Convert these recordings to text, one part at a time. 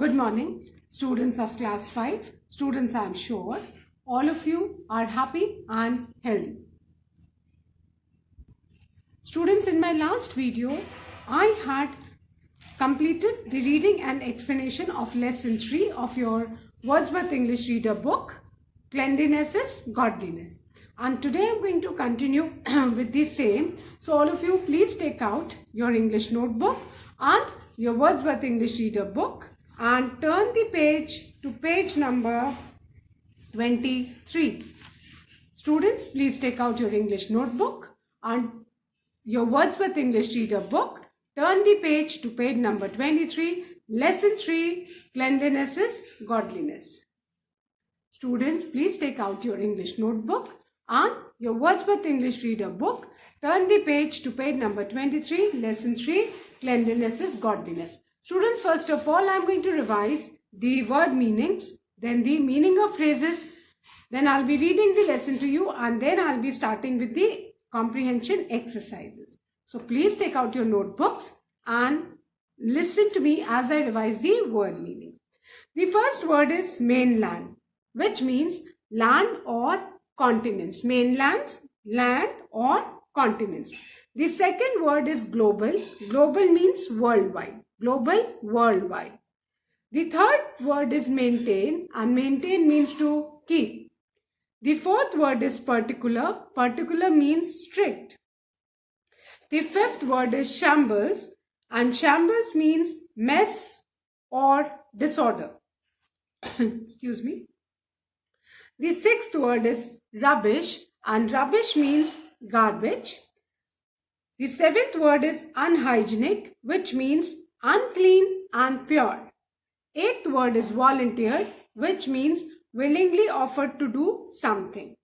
Good morning, students of class 5. Students, I am sure all of you are happy and healthy. Students, in my last video, I had completed the reading and explanation of lesson 3 of your Wordsworth English Reader book, Cleanliness is Godliness. And today I am going to continue with the same. So all of you, please take out your English notebook and your Wordsworth English Reader book and turn the page to page number 23. Students, please take out your English notebook and your Wordsworth English Reader book. Turn the page to page number 23. Lesson 3, Cleanliness is Godliness. Students, please take out your English notebook and your Wordsworth English Reader book. Turn the page to page number 23. Lesson 3, Cleanliness is Godliness. Students, first of all, I am going to revise the word meanings, then the meaning of phrases, then I'll be reading the lesson to you, and then I'll be starting with the comprehension exercises. So please take out your notebooks and listen to me as I revise the word meanings. The first word is mainland, which means land or continents. Mainlands, land or continents. The second word is global. Global means worldwide. Global, worldwide. The third word is maintain, and maintain means to keep. The fourth word is particular. Particular means strict. The fifth word is shambles, and shambles means mess or disorder. Excuse me. The sixth word is rubbish, and rubbish means garbage. The seventh word is unhygienic, which means unclean and pure. Eighth word is volunteered, which means willingly offered to do something.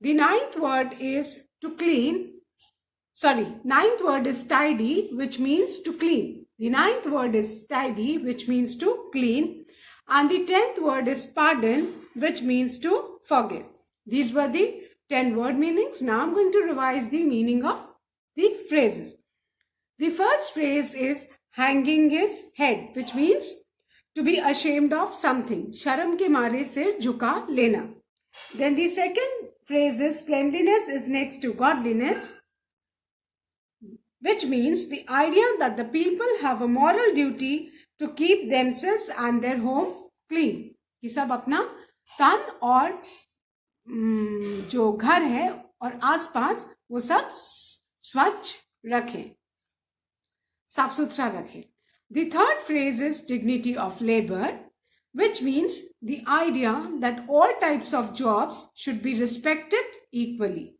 The ninth word is ninth word is tidy, which means to clean. The ninth word is tidy, which means to clean. And the 10th word is pardon, which means to forgive. These were the 10 word meanings. Now I'm going to revise the meaning of the phrases. The first phrase is hanging his head, which means to be ashamed of something. Sharam ke mare sir jhuka lena. Then the second phrase is cleanliness is next to godliness, which means the idea that the people have a moral duty to keep themselves and their home clean. कि सब अपना तन और जो घर है और आसपास वो सब स्वच्छ रखें, साफ सुथरा रखें. The third phrase is dignity of labor, which means the idea that all types of jobs should be respected equally.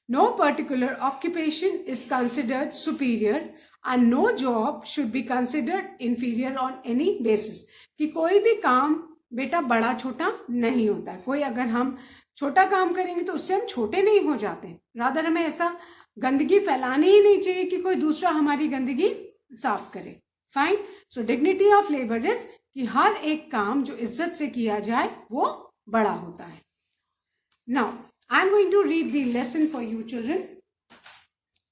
No particular occupation is considered superior and no job should be considered inferior on any basis. कि कोई भी काम बेटा बड़ा छोटा नहीं होता है. कोई अगर हम छोटा काम करेंगे तो उससे हम छोटे नहीं हो जाते. रादर हमें ऐसा गंदगी फैलानी ही नहीं चाहिए कि कोई दूसरा हमारी गंदगी साफ करे. Fine. So dignity of labour is कि हर एक काम जो इज्जत से किया जाए वो बड़ा होता है. Now I am going to read the lesson for you, children.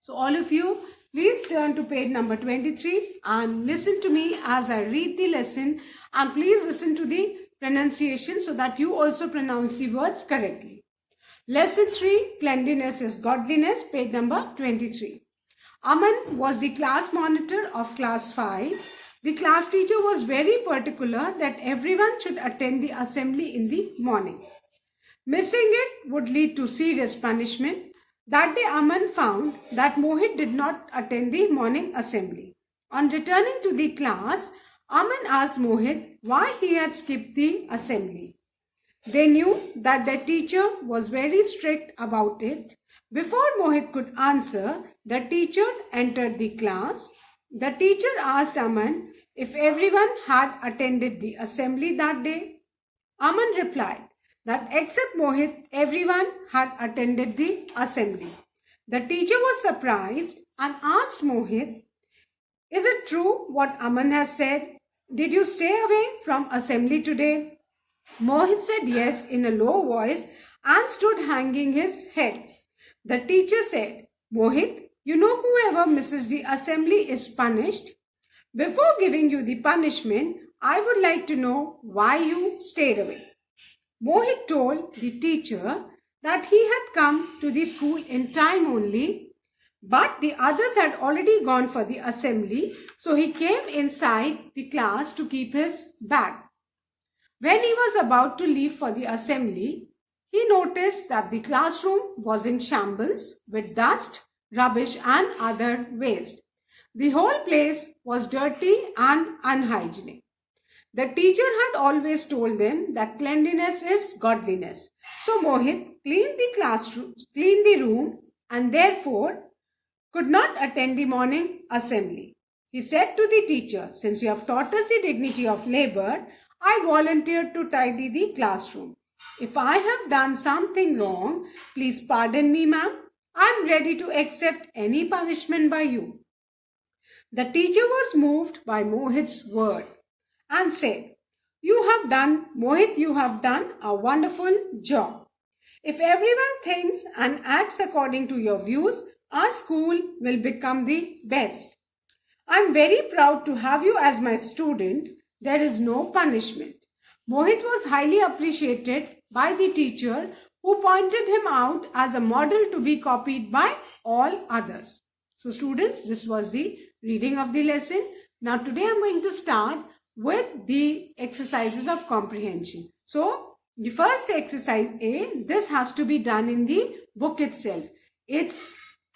So all of you, please turn to page number 23 and listen to me as I read the lesson, and please listen to the pronunciation so that you also pronounce the words correctly. Lesson 3, Cleanliness is Godliness, page number 23. Aman was the class monitor of class 5. The class teacher was very particular that everyone should attend the assembly in the morning. Missing it would lead to serious punishment. That day Aman found that Mohit did not attend the morning assembly. On returning to the class, Aman asked Mohit why he had skipped the assembly. They knew that their teacher was very strict about it. Before Mohit could answer, the teacher entered the class. The teacher asked Aman if everyone had attended the assembly that day. Aman replied that except Mohit, everyone had attended the assembly. The teacher was surprised and asked Mohit, "Is it true what Aman has said? Did you stay away from assembly today?" Mohit said yes in a low voice and stood hanging his head. The teacher said, "Mohit, you know whoever misses the assembly is punished. Before giving you the punishment, I would like to know why you stayed away. Mohit told the teacher that he had come to the school in time only, but the others had already gone for the assembly, so he came inside the class to keep his bag. When he was about to leave for the assembly, he noticed that the classroom was in shambles with dust, rubbish, and other waste. The whole place was dirty and unhygienic. The teacher had always told them that cleanliness is godliness. So Mohit cleaned the classroom, cleaned the room, and therefore could not attend the morning assembly. He said to the teacher, "Since you have taught us the dignity of labor, I volunteered to tidy the classroom. If I have done something wrong, please pardon me, ma'am. I am ready to accept any punishment by you." The teacher was moved by Mohit's word and said, Mohit, you have done a wonderful job. If everyone thinks and acts according to your views, our school will become the best. I am very proud to have you as my student. There is no punishment. Mohit was highly appreciated by the teacher, who pointed him out as a model to be copied by all others. So students, this was the reading of the lesson. Now today I am going to start with the exercises of comprehension. So the first exercise A, this has to be done in the book itself. It's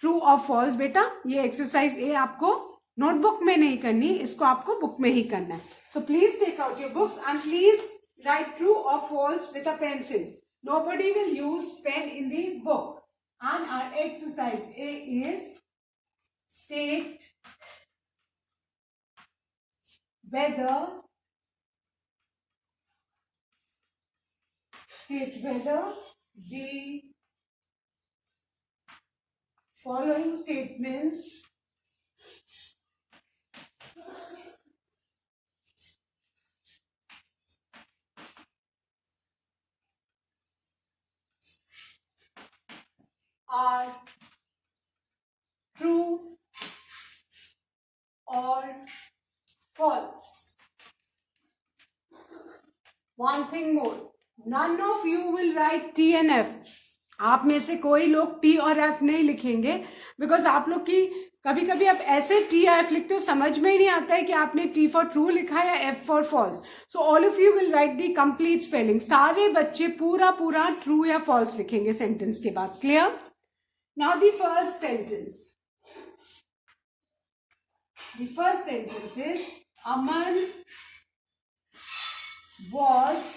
true or false. बेटा ये exercise A आपको notebook में नहीं करनी, इसको आपको book में ही करना है. So please take out your books and please write true or false with a pencil. Nobody will use pen in the book. And our exercise A is state whether the following statements are true or false. One thing more, none of you will write T and F. आप में से कोई लोग T और F नहीं लिखेंगे, because आप लोग की कभी कभी आप ऐसे T या F लिखते हो, समझ में ही नहीं आता है कि आपने T फॉर ट्रू लिखा या F for false. So all of you will write the complete spelling. सारे बच्चे पूरा पूरा ट्रू या फॉल्स लिखेंगे सेंटेंस के बाद. Clear? Now the first sentence. The first sentence is Aman was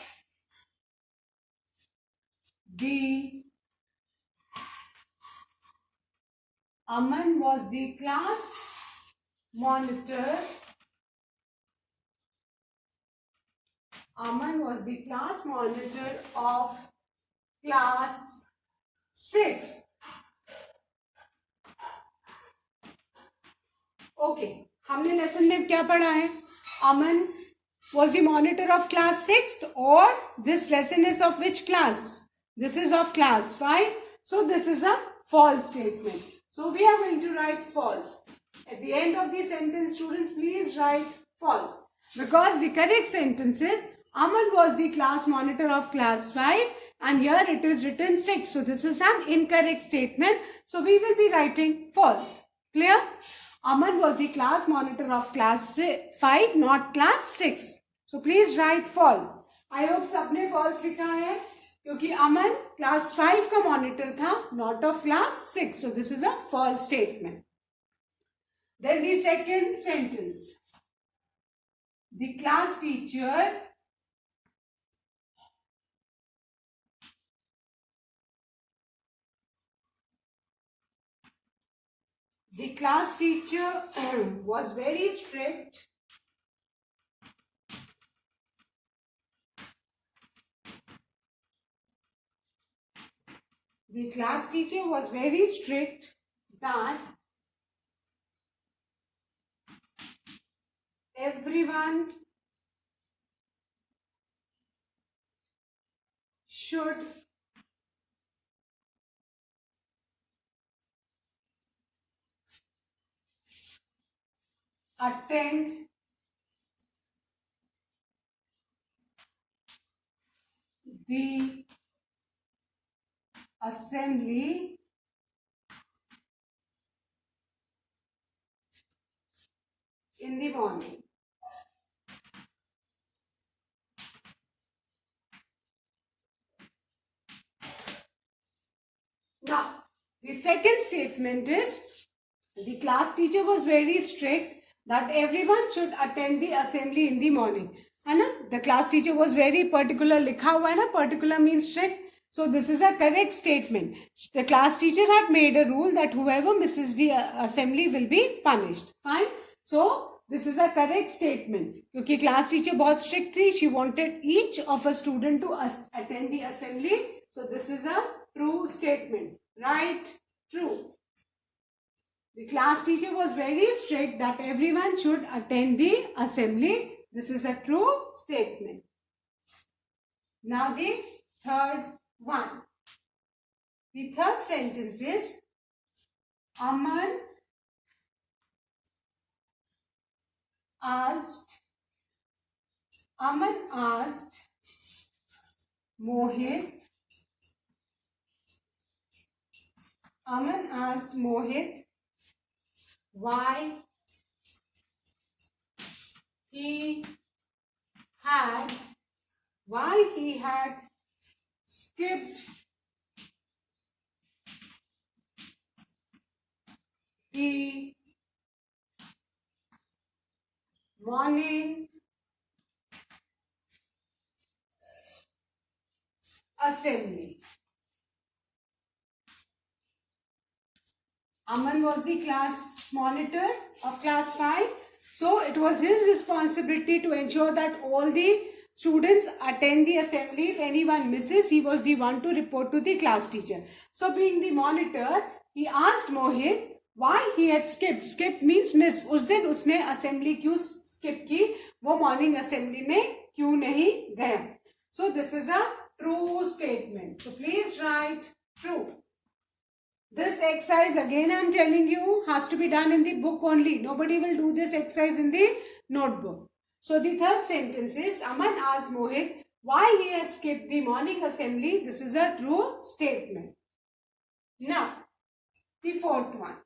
the class monitor. Aman was the class monitor of class 6. Okay, हमने lesson में क्या पढ़ा है? अमन was the monitor of class 6th, or this lesson is of which class? This is of class 5. So this is a false statement. So we are going to write false. At the end of the sentence, students, please write false. Because the correct sentence is Aman was the class monitor of class 5, and here it is written 6. So this is an incorrect statement. So we will be writing false. Clear? Aman was the class monitor of class 5, not class 6. So please write false. I hope सबने false लिखा है, क्योंकि अमन class 5 का monitor था, not of class 6. So this is a false statement. Then the second sentence. The class teacher was very strict. The class teacher was very strict that everyone should attend the assembly in the morning. Now, the second statement is the class teacher was very strict that everyone should attend the assembly in the morning. है ना? The class teacher was very particular. लिखा हुआ है ना, particular means strict. So this is a correct statement. The class teacher had made a rule that whoever misses the assembly will be punished. Fine. So this is a correct statement. क्योंकि class teacher बहुत strict थी. She wanted each of a student to attend the assembly. So this is a true statement. Right? True. The class teacher was very strict that everyone should attend the assembly. This is a true statement. Now the third one. The third sentence is Aman asked Mohit why he had skipped the morning assembly. Aman was the class monitor of class 5. So it was his responsibility to ensure that all the students attend the assembly. If anyone misses, he was the one to report to the class teacher. So being the monitor, he asked Mohit why he had skipped. Skip means miss. उस दिन उसने assembly क्यों skip की? वो morning assembly में क्यों नहीं गया? So this is a true statement. So please write true. This exercise, again I am telling you, has to be done in the book only. Nobody will do this exercise in the notebook. So the third sentence is, Aman asked Mohit why he had skipped the morning assembly. This is a true statement. Now, the fourth one.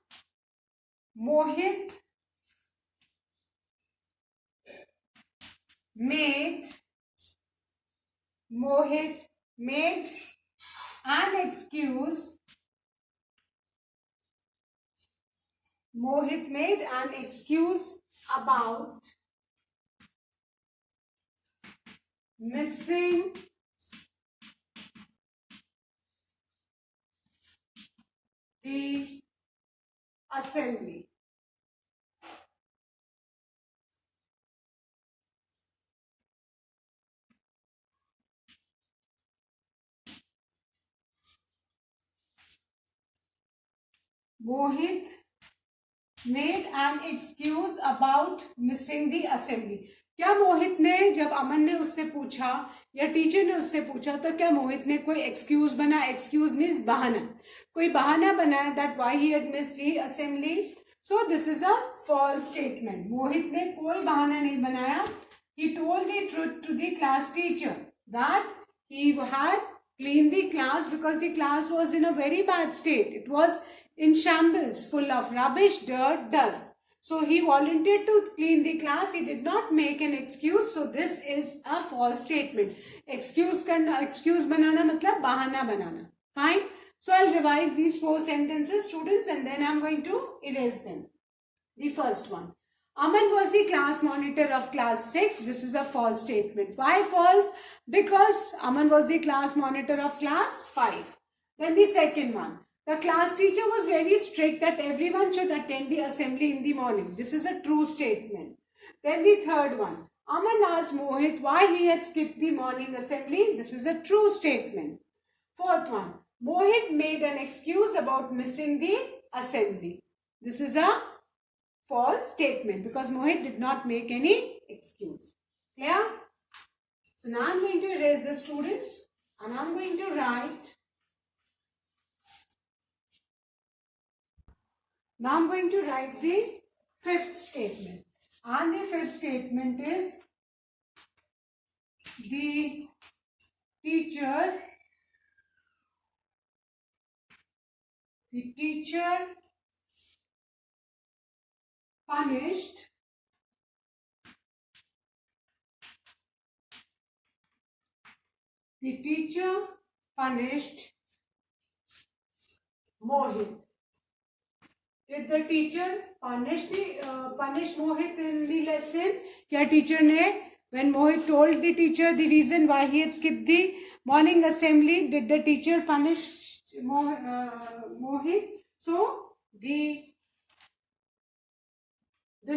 Mohit made an excuse. Mohit made an excuse about missing the assembly. Mohit made an excuse about missing the assembly. क्या मोहित ने, जब अमन ने उससे पूछा या teacher ने उससे पूछा, तो क्या मोहित ने कोई एक्सक्यूज बना? एक्सक्यूज मीन्स बहाना. कोई बहाना बनाया that why he had missed the assembly. So this is a false statement. मोहित ने कोई बहाना नहीं बनाया. He told the truth to the class teacher that he had cleaned the class because the class was in a very bad state. It was in shambles, full of rubbish, dirt, dust. So he volunteered to clean the class. He did not make an excuse. So this is a false statement. Excuse banana matlab bahana banana. Fine. So I'll revise these 4 sentences, students, and then I'm going to erase them. The first one. Aman was the class monitor of class 6. This is a false statement. Why false? Because Aman was the class monitor of class 5. Then the second one. The class teacher was very strict that everyone should attend the assembly in the morning. This is a true statement. Then the third one. Aman asked Mohit why he had skipped the morning assembly. This is a true statement. Fourth one. Mohit made an excuse about missing the assembly. This is a false statement because Mohit did not make any excuse. Clear? So now I'm going to erase the students and I'm going to write. Now I'm going to write the fifth statement. And the fifth statement is the teacher punished Mohit. Did the teacher punish Mohit in the lesson? क्या teacher ने, when Mohit told the teacher the reason why he had skipped the morning assembly, did the teacher punish Mohit? So this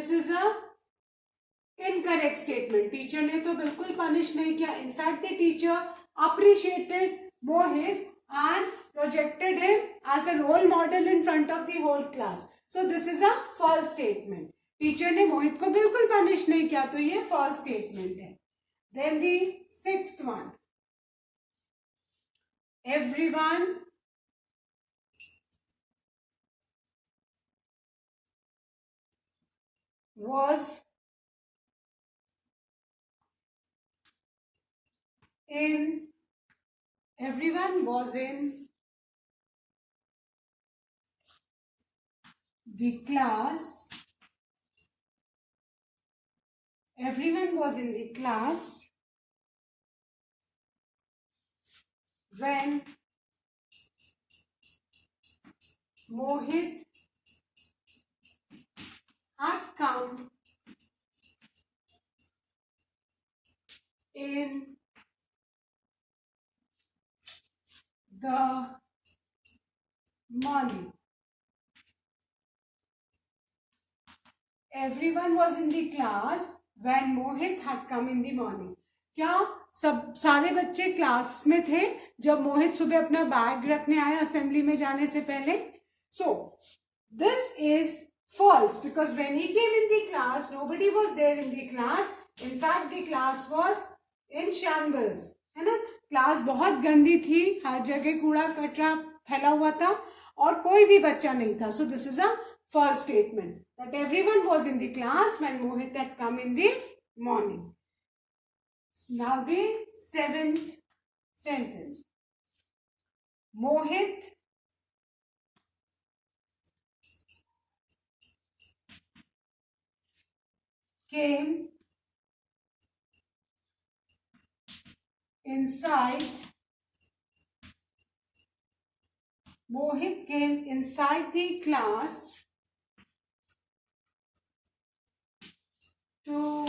is a incorrect statement. Teacher ने तो बिल्कुल punish नहीं किया. In fact, the teacher appreciated Mohit and projected him as a role model in front of the whole class. So this is a false statement. Teacher ने मोहित को बिल्कुल punish नहीं किया, तो ये false statement है. Then the sixth one. Everyone was in the class. Everyone was in the class when Mohit had come in the morning. Everyone was in the class when Mohit had come in the morning. क्या सब सारे बच्चे class में थे जब मोहित सुबह अपना bag रखने आया असेंबली में जाने से पहले? So this is false because when he came in the class, nobody was there in the class. In fact, the class was in shambles. है ना? क्लास बहुत गंदी थी, हर जगह कूड़ा कचरा फैला हुआ था और कोई भी बच्चा नहीं था. So this is a false statement that everyone was in the class when Mohit had come in the morning. Now the seventh sentence. Mohit came inside the class to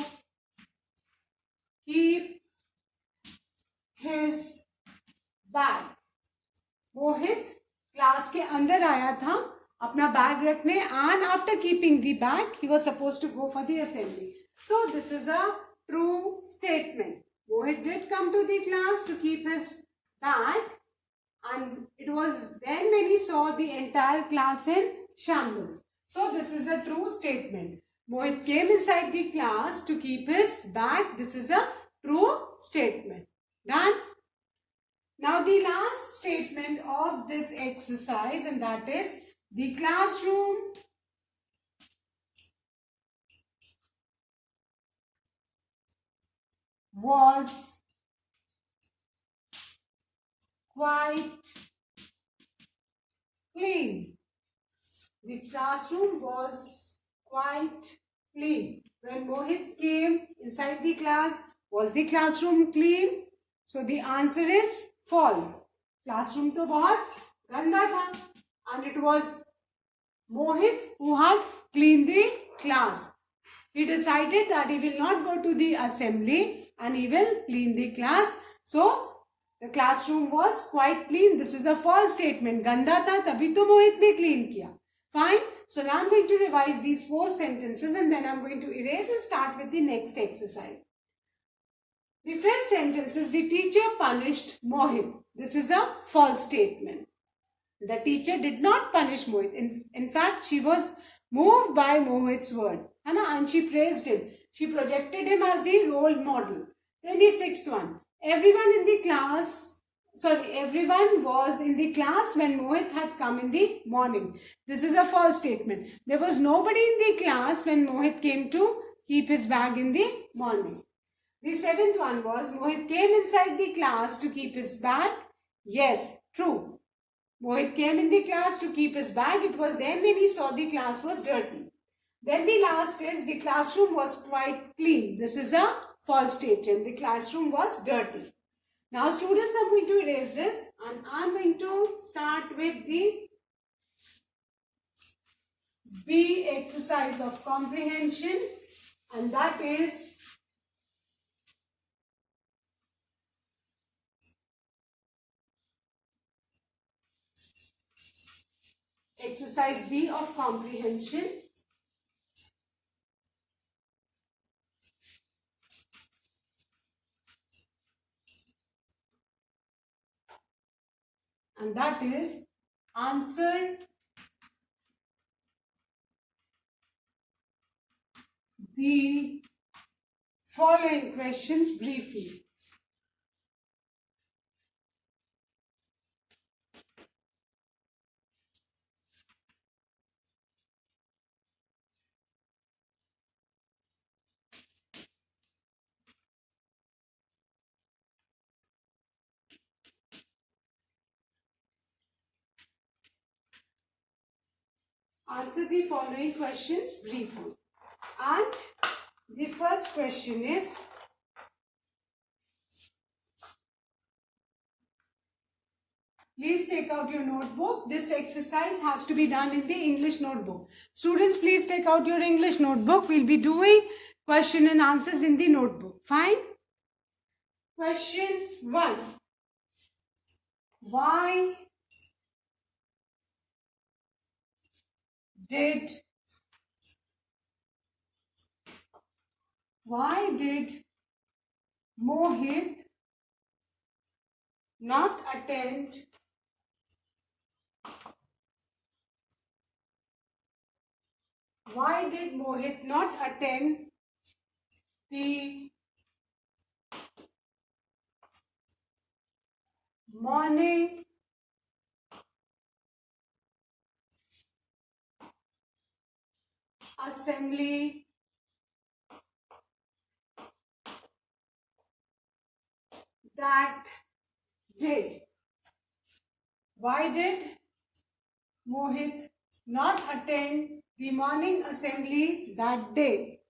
keep his bag. Mohit class के अंदर आया था अपना bag रखने and after keeping the bag he was supposed to go for the assembly. So this is a true statement. Mohit did come to the class to keep his bag and it was then when he saw the entire class in shambles. So this is a true statement. Mohit came inside the class to keep his bag. This is a true statement. Done? Now the last statement of this exercise, and that is the classroom was quite clean. The classroom was quite clean. When Mohit came inside the class, was the classroom clean? So the answer is false. Classroom तो बहुत गंदा था and it was Mohit who had cleaned the class. He decided that he will not go to the assembly and he will clean the class. So the classroom was quite clean. This is a false statement. गंदा था तभी तो मोहित ने clean किया. Fine. So now I'm going to revise these 4 sentences and then I'm going to erase and start with the next exercise. The 5th sentence is the teacher punished Mohit. This is a false statement. The teacher did not punish Mohit. In fact, she was moved by Mohit's word. And she praised him. She projected him as the role model. Then the 6th one. Everyone was in the class when Mohit had come in the morning. This is a false statement. There was nobody in the class when Mohit came to keep his bag in the morning. The seventh one was Mohit came inside the class to keep his bag. Yes, true. Mohit came in the class to keep his bag. It was then when he saw the class was dirty. Then the last is the classroom was quite clean. This is a false statement. The classroom was dirty. Now students are going to erase this and I'm going to start with the B exercise of comprehension, and that is exercise B of comprehension. And that is answer the following questions briefly. Answer the following questions briefly. And the first question is, please take out your notebook. This exercise has to be done in the English notebook. Students, please take out your English notebook. We'll be doing question and answers in the notebook. Fine? Question 1. Why did Mohit not attend the morning assembly that day? Why did Mohit not attend the morning assembly that day?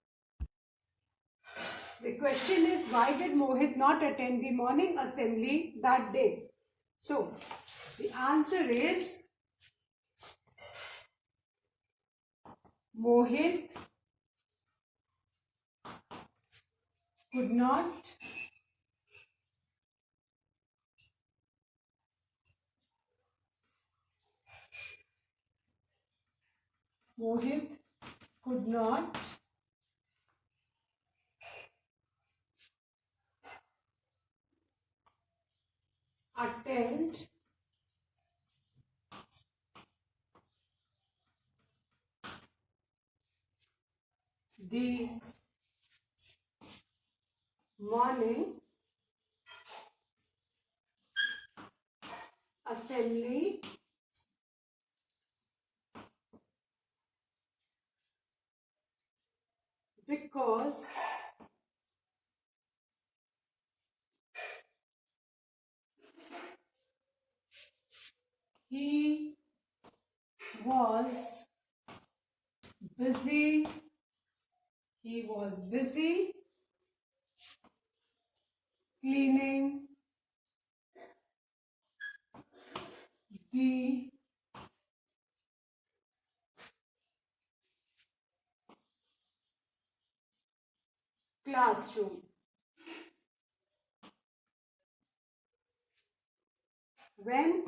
The question is, why did Mohit not attend the morning assembly that day? So, the answer is Mohit could not attend the morning assembly because he was busy cleaning the classroom. When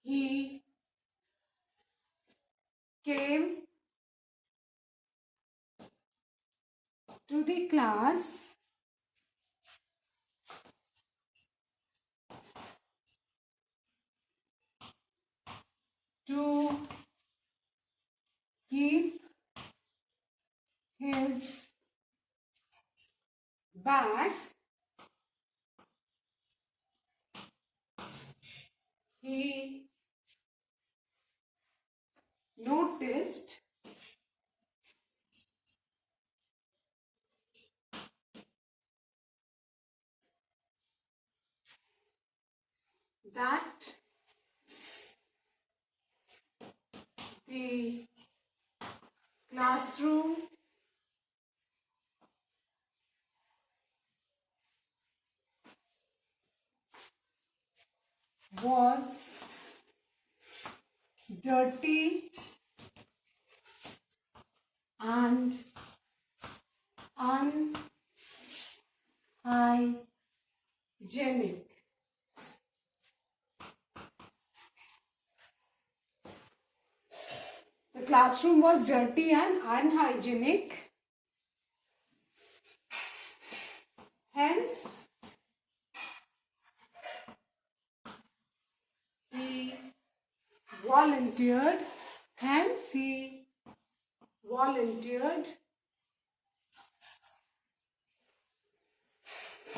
he came to the class to keep his bag, he noticed that the classroom was dirty and unhygienic. The classroom was dirty and unhygienic. Hence, he volunteered. Hence, he volunteered.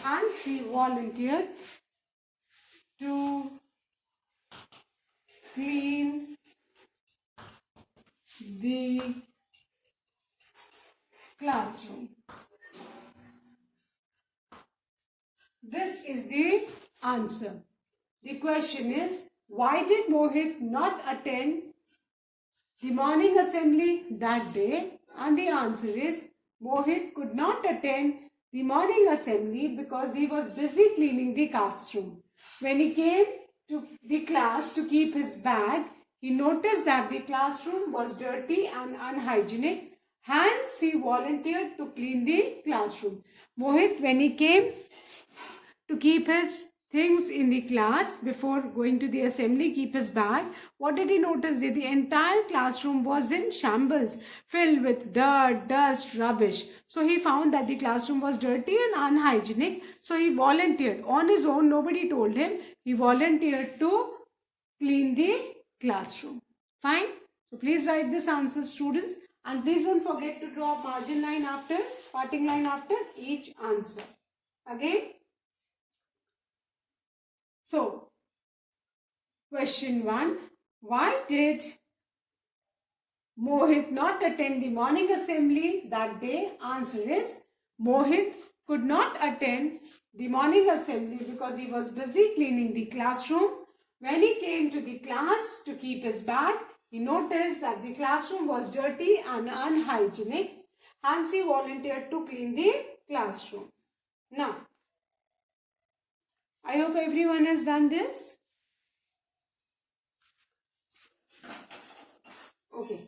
Hence, he volunteered to clean the classroom. This is the answer. The question is, why did Mohit not attend the morning assembly that day? And the answer is, Mohit could not attend the morning assembly because he was busy cleaning the classroom. When he came to the class to keep his bag, he noticed that the classroom was dirty and unhygienic. Hence, he volunteered to clean the classroom. Mohit, when he came to keep his things in the class before going to the assembly, keep his bag, what did he notice? That the entire classroom was in shambles, filled with dirt, dust, rubbish. So he found that the classroom was dirty and unhygienic. So he volunteered on his own. Nobody told him. He volunteered to clean the classroom. Fine. So please write this answer, students. And please don't forget to draw a margin line after, parting line after each answer. Again. So, question 1. Why did Mohit not attend the morning assembly that day? Answer is, Mohit could not attend the morning assembly because he was busy cleaning the classroom. When he came to the class to keep his bag, he noticed that the classroom was dirty and unhygienic. Hence, he volunteered to clean the classroom. Now, I hope everyone has done this. Okay.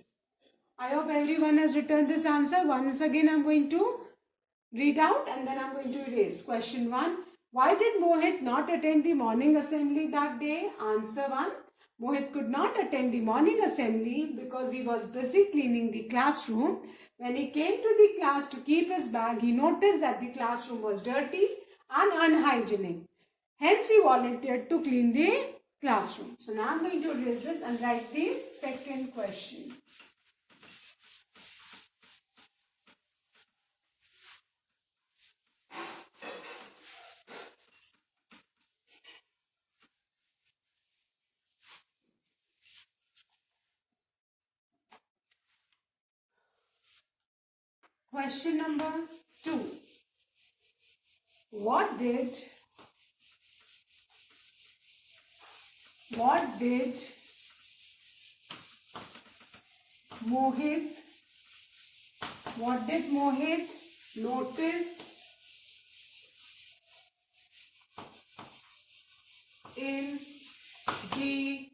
I hope everyone has written this answer. Once again, I am going to read out and then I am going to erase. Question 1. Why did Mohit not attend the morning assembly that day? Answer 1. Mohit could not attend the morning assembly because he was busy cleaning the classroom. When he came to the class to keep his bag, he noticed that the classroom was dirty and unhygienic. Hence, he volunteered to clean the classroom. So now I am going to erase this and write the second question. Question number 2. What did Mohit notice in the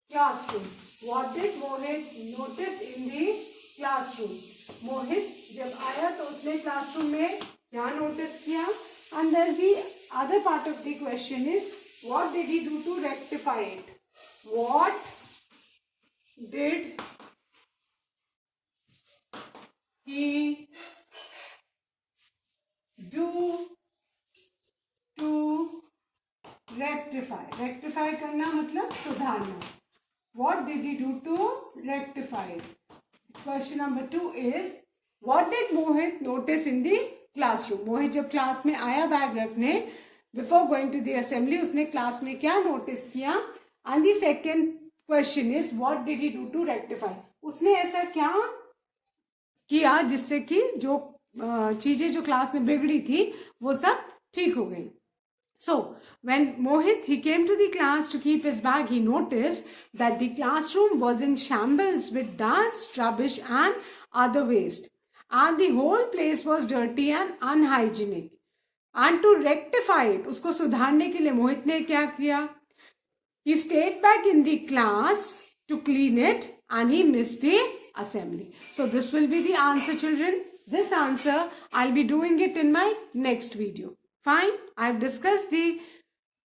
classroom? What did Mohit notice in the classroom? मोहित जब आया तो उसने classroom में क्या notice किया? And there's the other part of the question is, what did he do to rectify it? What did he do to rectify? Rectify करना मतलब सुधारना. What did he do to rectify it? Question number 2 is, what did Mohit notice in the classroom? मोहित जब class में आया bag रखने, before going to the assembly, उसने class में क्या नोटिस किया? And the second question is, what did he do to rectify? उसने ऐसा क्या किया जिससे कि जो चीजें जो क्लास में बिगड़ी थी वो सब ठीक हो गई. So, when Mohit he came to the class to keep his bag, he noticed that the classroom was in shambles with dust, rubbish, and other waste, and the whole place was dirty and unhygienic. And to rectify it, उसको सुधारने के लिए मोहित ने क्या किया? He stayed back in the class to clean it, and he missed the assembly. So this will be the answer, children. This answer I'll be doing it in my next video. Fine, I've discussed the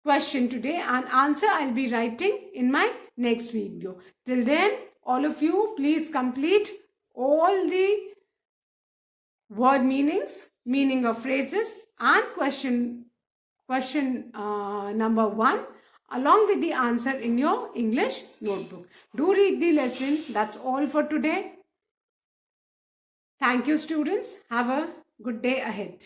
question today, and answer I'll be writing in my next video. Till then, all of you please complete all the word meanings, meaning of phrases, and question number 1 along with the answer in your English notebook. Do read the lesson. That's all for today. Thank you, students. Have a good day ahead.